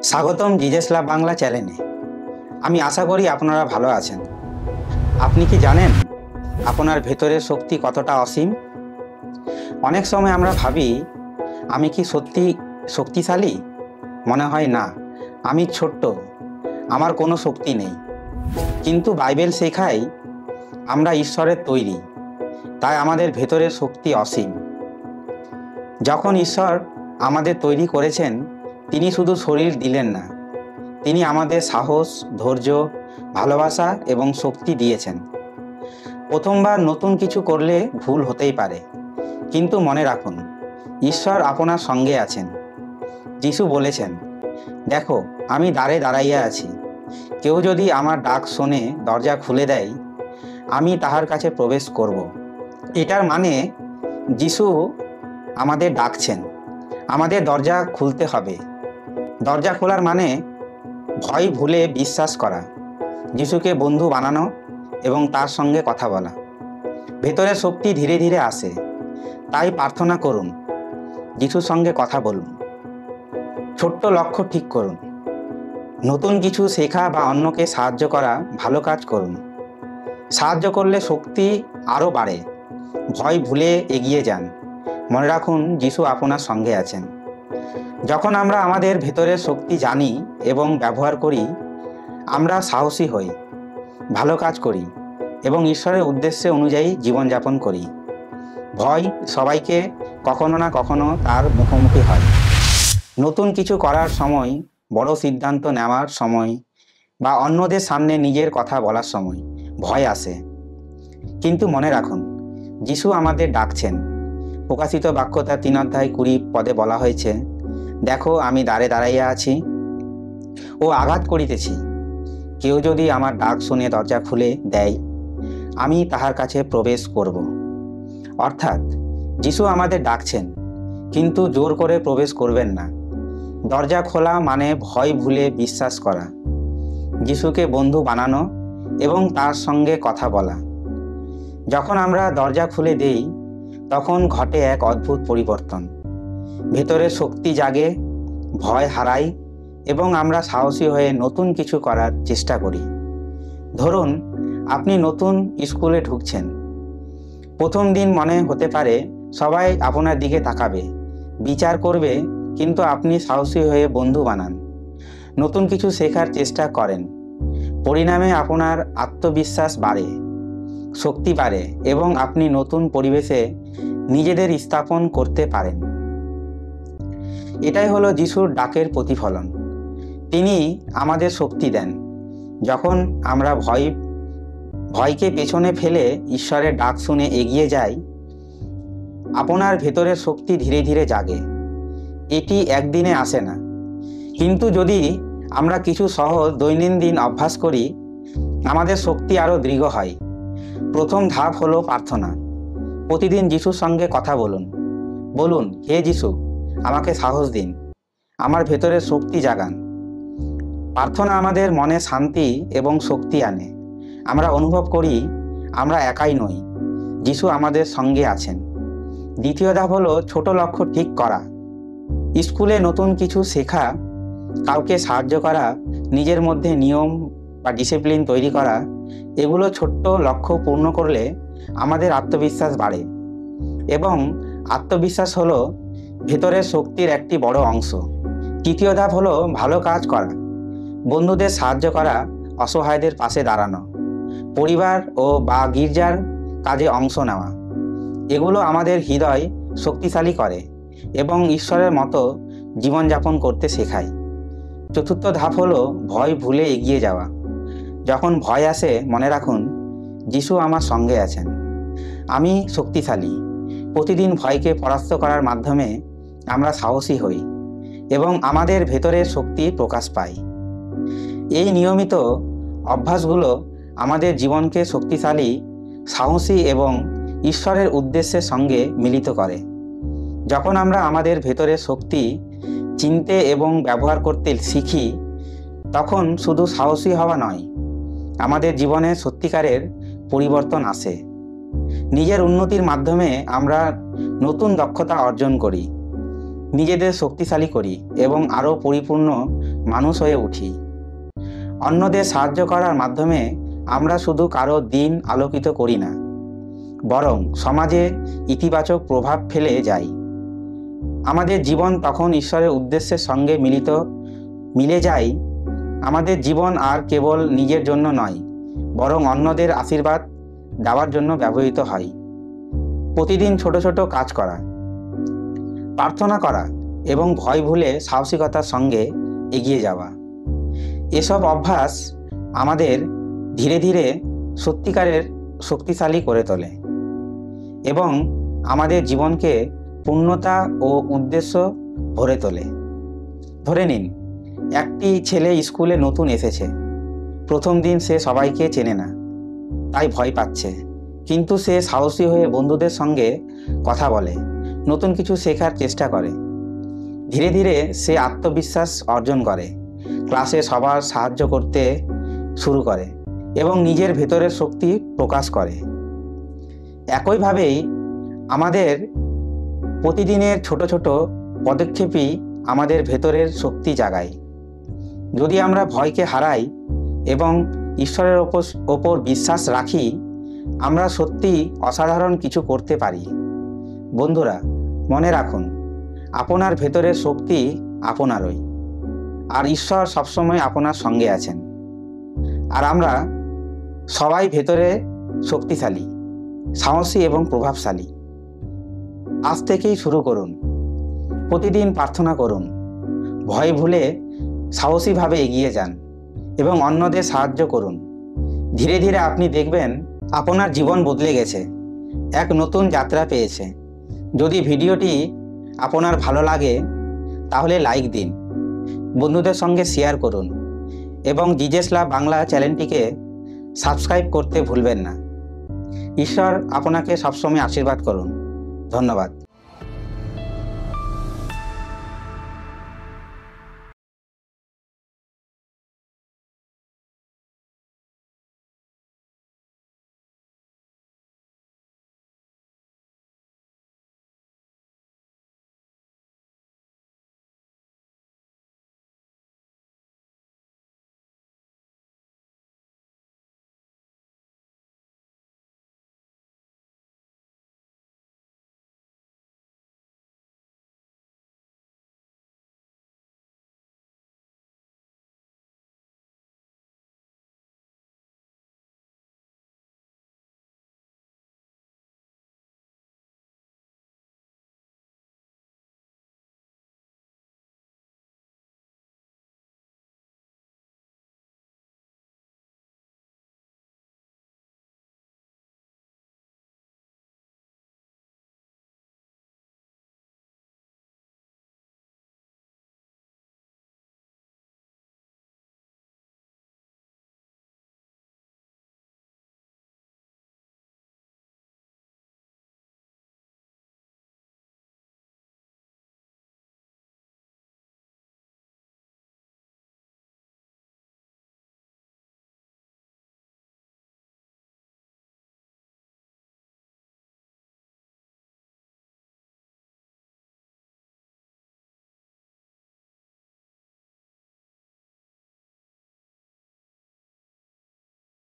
স্বাগতম জিজেস লাভ বাংলা চ্যানেলে। আমি আশা করি আপনারা ভালো আছেন। আপনি কি জানেন আপনার ভেতরের শক্তি কতটা অসীম? অনেক সময় আমরা ভাবি, আমি কি সত্যি শক্তিশালী? মনে হয় না, আমি ছোট্ট, আমার কোনো শক্তি নেই। কিন্তু বাইবেল শেখায় আমরা ঈশ্বরের তৈরি, তাই আমাদের ভেতরের শক্তি অসীম। যখন ঈশ্বর আমাদের তৈরি করেছেন, তিনি শুধু শরীর দিলেন না, তিনি আমাদের সাহস, ধৈর্য, ভালোবাসা এবং শক্তি দিয়েছেন। প্রথমবার নতুন কিছু করলে ভুল হতেই পারে, কিন্তু মনে রাখুন, ঈশ্বর আপনার সঙ্গে আছেন। যিশু বলেছেন, দেখো, আমি দ্বারে দাঁড়াইয়া আছি, কেউ যদি আমার ডাক শোনে দরজা খুলে দেয়, আমি তাহার কাছে প্রবেশ করব। এটার মানে যিশু আমাদের ডাকছেন, আমাদের দরজা খুলতে হবে। দরজা খোলার মানে ভয় ভুলে বিশ্বাস করা, যিশুকে বন্ধু বানানো এবং তার সঙ্গে কথা বলা। ভেতরের শক্তি ধীরে ধীরে আসে, তাই প্রার্থনা করুন, যিশুর সঙ্গে কথা বলুন। ছোট্ট লক্ষ্য ঠিক করুন, নতুন কিছু শেখা বা অন্যকে সাহায্য করা, ভালো কাজ করুন। সাহায্য করলে শক্তি আরও বাড়ে। ভয় ভুলে এগিয়ে যান, মনে রাখুন যিশু আপনার সঙ্গে আছেন। যখন আমরা আমাদের ভেতরের শক্তি জানি এবং ব্যবহার করি, আমরা সাহসী হই, ভালো কাজ করি এবং ঈশ্বরের উদ্দেশ্যে অনুযায়ী জীবনযাপন করি। ভয় সবাইকে কখনো না কখনো তার মুখোমুখি হয়। নতুন কিছু করার সময়, বড় সিদ্ধান্ত নেওয়ার সময় বা অন্যদের সামনে নিজের কথা বলার সময় ভয় আসে। কিন্তু মনে রাখুন, যিশু আমাদের ডাকছেন। প্রকাশিত বাক্য তার 3:20 বলা হয়েছে, দেখো, আমি দ্বারে দাঁড়াইয়া আছি ও আঘাত করিতেছি। কেউ যদি আমার ডাক শুনে দরজা খুলে দেয়, আমি তাহার কাছে প্রবেশ করব। অর্থাৎ যিশু আমাদের ডাকছেন, কিন্তু জোর করে প্রবেশ করবেন না। দরজা খোলা মানে ভয় ভুলে বিশ্বাস করা, যিশুকে বন্ধু বানানো এবং তার সঙ্গে কথা বলা। যখন আমরা দরজা খুলে দেই, তখন ঘটে এক অদ্ভুত পরিবর্তন। ভেতরে শক্তি জাগে, ভয় হারাই এবং আমরা সাহসী হয়ে নতুন কিছু করার চেষ্টা করি। ধরুন, আপনি নতুন স্কুলে ঢুকছেন। প্রথম দিন মনে হতে পারে সবাই আপনার দিকে তাকাবে, বিচার করবে, কিন্তু আপনি সাহসী হয়ে বন্ধু বানান, নতুন কিছু শেখার চেষ্টা করেন। পরিণামে আপনার আত্মবিশ্বাস বাড়ে, শক্তি বাড়ে এবং আপনি নতুন পরিবেশে নিজেদের স্থাপন করতে পারেন। এটাই হলো যিশুর ডাকের প্রতিফলন। তিনি আমাদের শক্তি দেন। যখন আমরা ভয়কে পেছনে ফেলে ঈশ্বরের ডাক শুনে এগিয়ে যাই, আপনার ভেতরের শক্তি ধীরে ধীরে জাগে। এটি একদিনে আসে না, কিন্তু যদি আমরা কিছু সহজ দৈনন্দিন অভ্যাস করি, আমাদের শক্তি আরও দৃঢ় হয়। প্রথম ধাপ হলো প্রার্থনা। প্রতিদিন যিশুর সঙ্গে কথা বলুন, হে যিশু, আমাকে সাহস দিন, আমার ভেতরের শক্তি জাগান। প্রার্থনা আমাদের মনে শান্তি এবং শক্তি আনে। আমরা অনুভব করি আমরা একাই নই, যিশু আমাদের সঙ্গে আছেন। দ্বিতীয় ধাপ হলো ছোট লক্ষ্য ঠিক করা। স্কুলে নতুন কিছু শেখা, কাউকে সাহায্য করা, নিজের মধ্যে নিয়ম বা ডিসিপ্লিন তৈরি করা, এগুলো ছোট্ট লক্ষ্য পূর্ণ করলে আমাদের আত্মবিশ্বাস বাড়ে। এবং আত্মবিশ্বাস হলো ভেতরের শক্তির একটি বড় অংশ। তৃতীয় ধাপ হলো ভালো কাজ করা। বন্ধুদের সাহায্য করা, অসহায়দের পাশে দাঁড়ানো, পরিবার বা গির্জার কাজে অংশ নেওয়া, এগুলো আমাদের হৃদয় শক্তিশালী করে এবং ঈশ্বরের মতো জীবনযাপন করতে শেখায়। চতুর্থ ধাপ হলো ভয় ভুলে এগিয়ে যাওয়া। যখন ভয় আসে, মনে রাখুন যিশু আমার সঙ্গে আছেন, আমি শক্তিশালী। প্রতিদিন ভয়কে পরাস্ত করার মাধ্যমে আমরা সাহসী হই এবং আমাদের ভেতরের শক্তি প্রকাশ পায়। এই নিয়মিত অভ্যাসগুলো আমাদের জীবনকে শক্তিশালী, সাহসী এবং ঈশ্বরের উদ্দেশ্যের সঙ্গে মিলিত করে। যখন আমরা আমাদের ভেতরের শক্তি চিনতে এবং ব্যবহার করতে শিখি, তখন শুধু সাহসী হওয়া নয়, আমাদের জীবনে সত্যিকারের পরিবর্তন আসে। নিজের উন্নতির মাধ্যমে আমরা নতুন দক্ষতা অর্জন করি, নিজেদের শক্তিশালী করি এবং আরও পরিপূর্ণ মানুষ হয়ে উঠি। অন্যদের সাহায্য করার মাধ্যমে আমরা শুধু কারো দিন আলোকিত করি না, বরং সমাজে ইতিবাচক প্রভাব ফেলে যাই। আমাদের জীবন তখন ঈশ্বরের উদ্দেশ্যের সঙ্গে মিলে যায়। আমাদের জীবন আর কেবল নিজের জন্য নয়, বরং অন্যদের আশীর্বাদ দেওয়ার জন্য ব্যবহৃত হয়। প্রতিদিন ছোট ছোট কাজ করা, প্রার্থনা করা এবং ভয় ভুলে সাহসিকতার সঙ্গে এগিয়ে যাওয়া, এসব অভ্যাস আমাদের ধীরে ধীরে সত্যিকারের শক্তিশালী করে তোলে এবং আমাদের জীবনকে পূর্ণতা ও উদ্দেশ্য ভরে তোলে। ধরে নিন, একটি ছেলে স্কুলে নতুন এসেছে। প্রথম দিন সে সবাইকে চেনে না, তাই ভয় পাচ্ছে, কিন্তু সে সাহসী হয়ে বন্ধুদের সঙ্গে কথা বলে, নতুন কিছু শেখার চেষ্টা করে। ধীরে ধীরে সে আত্মবিশ্বাস অর্জন করে, ক্লাসে সবার সাহায্য করতে শুরু করে এবং নিজের ভেতরের শক্তি প্রকাশ করে। একইভাবেই আমাদের প্রতিদিনের ছোট ছোট পদক্ষেপই আমাদের ভেতরের শক্তি জাগায়। যদি আমরা ভয়কে হারাই এবং ঈশ্বরের ওপর বিশ্বাস রাখি, আমরা সত্যি অসাধারণ কিছু করতে পারি। বন্ধুরা, মনে রাখুন, আপনার ভেতরের শক্তি আপনারই, আর ঈশ্বর সবসময় আপনার সঙ্গে আছেন। আর আমরা সবাই ভেতরে শক্তিশালী, সাহসী এবং প্রভাবশালী। আজ থেকেই শুরু করুন, প্রতিদিন প্রার্থনা করুন, ভয় ভুলে সাহসীভাবে এগিয়ে যান এবং অন্যদের সাহায্য করুন। ধীরে ধীরে আপনি দেখবেন আপনার জীবন বদলে গেছে, এক নতুন যাত্রা পেয়েছে। যদি ভিডিওটি আপনার ভালো লাগে তাহলে লাইক দিন, বন্ধুদের সঙ্গে শেয়ার করুন এবং জিজেস লাভ বাংলা চ্যানেলটিকে সাবস্ক্রাইব করতে ভুলবেন না। ঈশ্বর আপনাকে সবসময় আশীর্বাদ করুন। ধন্যবাদ।